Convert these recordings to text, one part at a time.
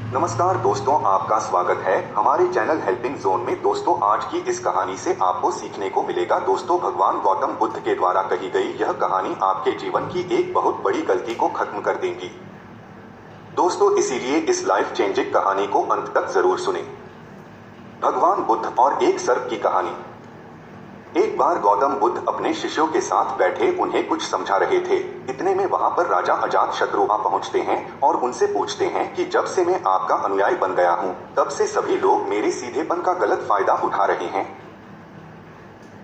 नमस्कार दोस्तों, आपका स्वागत है हमारे चैनल हेल्पिंग जोन में। दोस्तों, आज की इस कहानी से आपको सीखने को मिलेगा। दोस्तों, भगवान गौतम बुद्ध के द्वारा कही गई यह कहानी आपके जीवन की एक बहुत बड़ी गलती को खत्म कर देगी। दोस्तों, इसीलिए इस लाइफ चेंजिंग कहानी को अंत तक जरूर सुने। भगवान बुद्ध और एक सर्प की कहानी। एक बार गौतम बुद्ध अपने शिष्यों के साथ बैठे उन्हें कुछ समझा रहे थे। इतने में वहां पर राजा अजातशत्रु पहुंचते हैं और उनसे पूछते हैं कि जब से मैं आपका अनुयायी बन गया हूं, तब से सभी लोग मेरे सीधेपन का गलत फायदा उठा रहे हैं।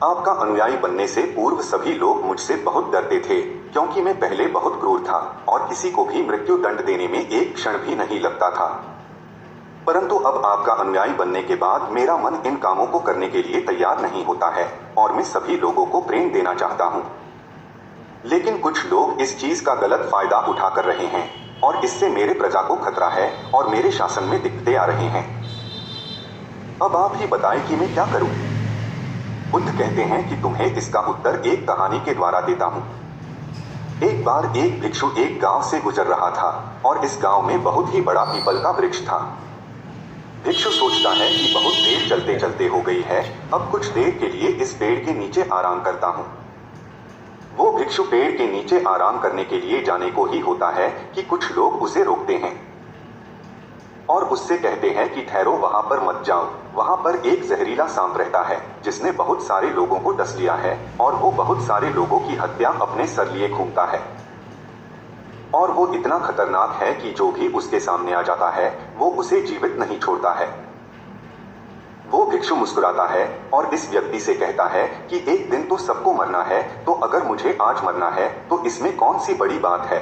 आपका अनुयायी बनने से पूर्व सभी लोग मुझसे बहुत डरते थे, क्योंकि मैं पहले बहुत क्रूर था और किसी को भी मृत्यु दंड देने में एक क्षण भी नहीं लगता था। परंतु अब आपका अनुयायी बनने के बाद मेरा मन इन कामों को करने के लिए तैयार नहीं होता है और मैं सभी लोगों को प्रेम देना चाहता हूं। लेकिन कुछ लोग इस चीज का गलत फायदा उठा कर रहे हैं और इससे मेरे प्रजा को खतरा है और मेरे शासन में दिक्कतें आ रही हैं। अब आप ही बताएं कि मैं क्या करूं? बुद्ध कहते हैं कि तुम्हें इसका उत्तर एक कहानी के द्वारा देता हूं। एक बार एक भिक्षु एक गांव से गुजर रहा था और इस गांव में बहुत ही बड़ा पीपल का वृक्ष था। भिक्षु सोचता है कि बहुत देर चलते चलते हो गई है, अब कुछ देर के लिए इस पेड़ के नीचे आराम करता हूँ। वो भिक्षु पेड़ के नीचे आराम करने के लिए जाने को ही होता है कि कुछ लोग उसे रोकते हैं और उससे कहते हैं कि ठहरो, वहां पर मत जाओ। वहां पर एक जहरीला सांप रहता है जिसने बहुत सारे लोगों को डस लिया है और वो बहुत सारे लोगों की हत्या अपने सर लिए घूमता है और वो इतना खतरनाक है कि जो भी उसके सामने आ जाता है वो उसे जीवित नहीं छोड़ता है। वो भिक्षु मुस्कुराता है और इस व्यक्ति से कहता है कि एक दिन तो सबको मरना है, तो अगर मुझे आज मरना है तो इसमें कौन सी बड़ी बात है।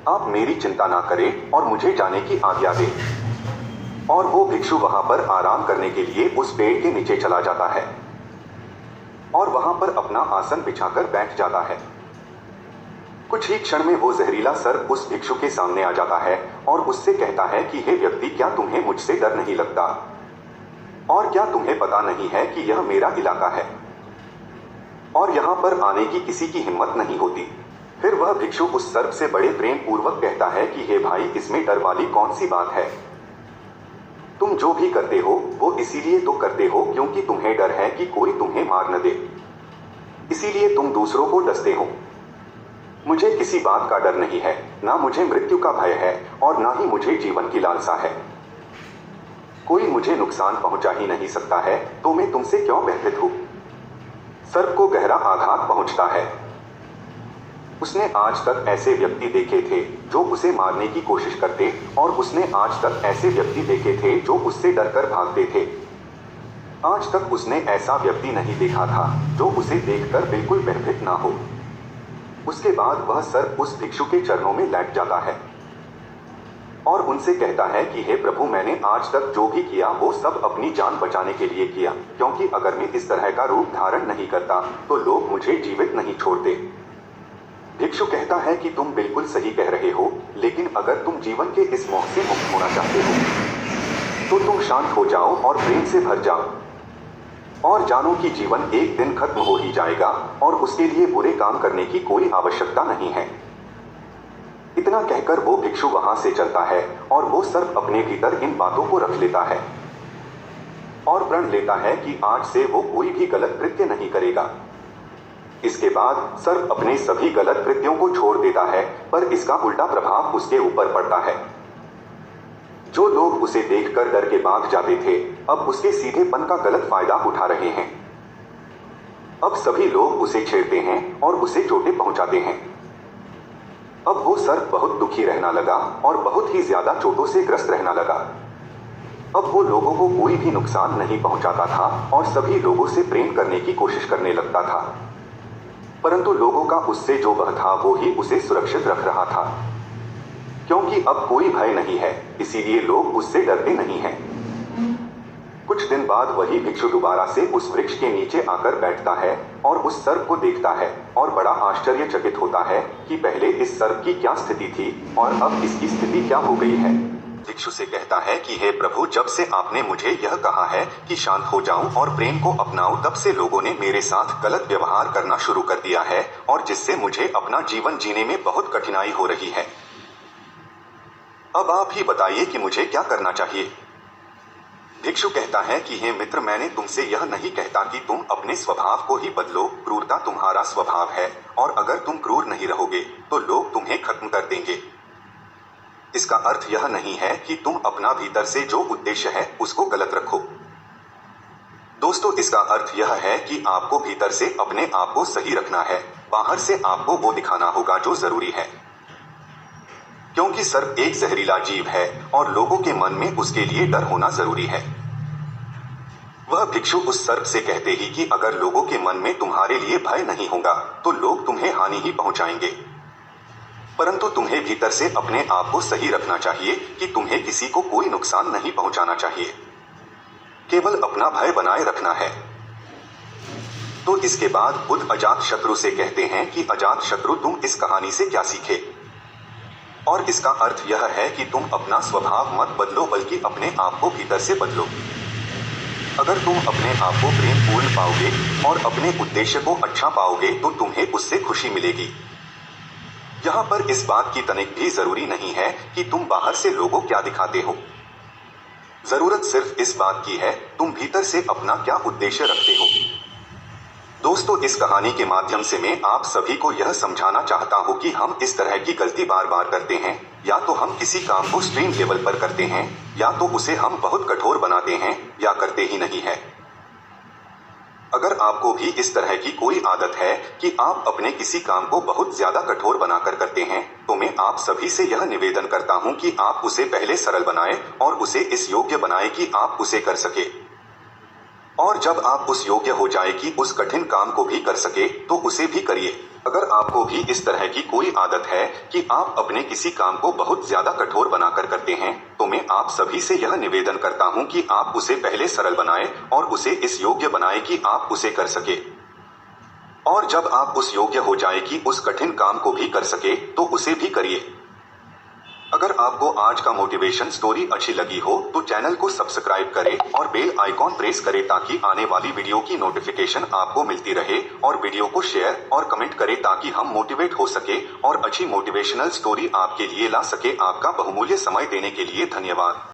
आप मेरी चिंता ना करें और मुझे जाने की आज्ञा दें। और वो भिक्षु वहां पर आराम करने के लिए उस पेड़ के नीचे चला जाता है और वहां पर अपना आसन बिछाकर बैठ जाता है। कुछ ही क्षण में वो जहरीला सर्प उस भिक्षु के सामने आ जाता है और उससे कहता है कि हे व्यक्ति, क्या तुम्हें मुझसे डर नहीं लगता? और क्या तुम्हें पता नहीं है कि यह मेरा इलाका है और यहाँ पर आने की किसी की हिम्मत नहीं होती। फिर वह भिक्षु उस सर्प से बड़े प्रेम पूर्वक कहता है कि हे भाई, इसमें डर वाली कौन सी बात है? तुम जो भी करते हो वो इसीलिए तो करते हो क्योंकि तुम्हें डर है कि कोई तुम्हें मार न दे, इसीलिए तुम दूसरों को डसते हो। मुझे किसी बात का डर नहीं है, ना मुझे मृत्यु का भय है और ना ही मुझे जीवन की लालसा है। कोई मुझे नुकसान पहुंचा ही नहीं सकता है, तो मैं तुमसे क्यों भयभीत हूं? सर्प को गहरा आघात पहुंचता है। उसने आज तक ऐसे व्यक्ति देखे थे जो उसे मारने की कोशिश करते और उसने आज तक ऐसे व्यक्ति देखे थे जो उससे डरकर भागते थे। आज तक उसने ऐसा व्यक्ति नहीं देखा था जो उसे देखकर बिल्कुल भयभीत ना हो। उसके बाद वह सर्प उस भिक्षु के चरणों में लेट जाता है और उनसे कहता है कि हे प्रभु, मैंने आज तक जो भी किया वो सब अपनी जान बचाने के लिए किया, क्योंकि अगर मैं इस तरह का रूप धारण नहीं करता तो लोग मुझे जीवित नहीं छोड़ते। भिक्षु कहता है कि तुम बिल्कुल सही कह रहे हो, लेकिन अगर तुम जीवन के इस मोह से मुक्त होना चाहते हो तो तुम शांत हो जाओ और प्रेम से भर जाओ और जानो कि जीवन एक दिन खत्म हो ही जाएगा और उसके लिए बुरे काम करने की कोई आवश्यकता नहीं है। इतना कहकर वो भिक्षु वहां से चलता है और वो सर्प अपने भीतर इन बातों को रख लेता है और प्रण लेता है कि आज से वो कोई भी गलत कृत्य नहीं करेगा। इसके बाद सर्प अपने सभी गलत कृत्यों को छोड़ देता है, पर इसका उल्टा प्रभाव उसके ऊपर पड़ता है। जो लोग उसे देखकर डर के भाग जाते थे, अब उसके सीधेपन का गलत फायदा उठा रहे हैं। अब सभी लोग उसे छेड़ते हैं और उसे चोटें पहुंचाते हैं। अब वो सर्प बहुत दुखी रहना लगा और बहुत ही ज्यादा चोटों से ग्रस्त रहना लगा। अब वो लोगों को कोई भी नुकसान नहीं पहुंचाता था और सभी लोगों से प्रेम करने की कोशिश करने लगता था, परंतु लोगों का उससे जो वह था वो ही उसे सुरक्षित रख रहा था, क्योंकि अब कोई भय नहीं है, इसीलिए लोग उससे डरते नहीं हैं। कुछ दिन बाद वही भिक्षु दोबारा से उस वृक्ष के नीचे आकर बैठता है और उस सर्प को देखता है और बड़ा आश्चर्यचकित होता है कि पहले इस सर्प की क्या स्थिति थी और अब इसकी स्थिति क्या हो गई है। भिक्षु से कहता है कि हे प्रभु, जब से आपने मुझे यह कहा है कि शांत हो जाऊं और प्रेम को अपनाऊं, तब से लोगों ने मेरे साथ गलत व्यवहार करना शुरू कर दिया है और जिससे मुझे अपना जीवन जीने में बहुत कठिनाई हो रही है। अब आप ही बताइए कि मुझे क्या करना चाहिए। भिक्षु कहता है कि हे मित्र, मैंने तुमसे यह नहीं कहता कि तुम अपने स्वभाव को ही बदलो, क्रूरता तुम्हारा स्वभाव है और अगर तुम क्रूर नहीं रहोगे तो लोग तुम्हें खत्म कर देंगे। इसका अर्थ यह नहीं है कि तुम अपना भीतर से जो उद्देश्य है उसको गलत रखो। दोस्तों, इसका अर्थ यह है कि आपको भीतर से अपने आप को सही रखना है, बाहर से आपको वो दिखाना होगा जो जरूरी है। क्योंकि सर्प एक जहरीला जीव है और लोगों के मन में उसके लिए डर होना जरूरी है। वह भिक्षु उस सर्प से कहते ही कि अगर लोगों के मन में तुम्हारे लिए भय नहीं होगा तो लोग तुम्हें हानि ही पहुंचाएंगे। परंतु तुम्हें भीतर से अपने आप को सही रखना चाहिए कि तुम्हें किसी को कोई नुकसान नहीं पहुंचाना चाहिए, केवल अपना भय बनाए रखना है। तो इसके बाद बुद्ध अजातशत्रु से कहते हैं कि अजातशत्रु, तुम इस कहानी से क्या सीखे? और इसका अर्थ यह है कि तुम अपना स्वभाव मत बदलो बल्कि अपने आप को भीतर से बदलो। अगर तुम अपने आप को प्रेम पूर्ण पाओगे और अपने उद्देश्य को अच्छा पाओगे तो तुम्हें उससे खुशी मिलेगी। यहाँ पर इस बात की तनिक भी जरूरी नहीं है कि तुम बाहर से लोगों क्या दिखाते हो। जरूरत सिर्फ इस बात की है तुम भीतर से अपना क्या उद्देश्य रखते हो। दोस्तों, इस कहानी के माध्यम से मैं आप सभी को यह समझाना चाहता हूँ कि हम इस तरह की गलती बार बार करते हैं। या तो हम किसी काम को एक्सट्रीम लेवल पर करते हैं या तो उसे हम बहुत कठोर बनाते हैं या करते ही नहीं है। अगर आपको भी इस तरह की कोई आदत है कि आप अपने किसी काम को बहुत ज्यादा कठोर बनाकर करते हैं तो मैं आप सभी से यह निवेदन करता हूं कि आप उसे पहले सरल बनाएं और उसे इस योग्य बनाएं कि आप उसे कर सके। और जब आप उस योग्य हो जाए कि उस कठिन काम को भी कर सके तो उसे भी करिए। अगर आपको भी इस तरह की कोई आदत है कि आप अपने किसी काम को बहुत ज्यादा कठोर बनाकर करते हैं तो मैं आप सभी से यह निवेदन करता हूं कि आप उसे पहले सरल बनाएं और उसे इस योग्य बनाएं कि आप उसे कर सके। और जब आप उस योग्य हो जाए कि उस कठिन काम को भी कर सके तो उसे भी करिए। अगर आपको आज का मोटिवेशन स्टोरी अच्छी लगी हो तो चैनल को सब्सक्राइब करें और बेल आइकॉन प्रेस करें ताकि आने वाली वीडियो की नोटिफिकेशन आपको मिलती रहे, और वीडियो को शेयर और कमेंट करें ताकि हम मोटिवेट हो सके और अच्छी मोटिवेशनल स्टोरी आपके लिए ला सके। आपका बहुमूल्य समय देने के लिए धन्यवाद।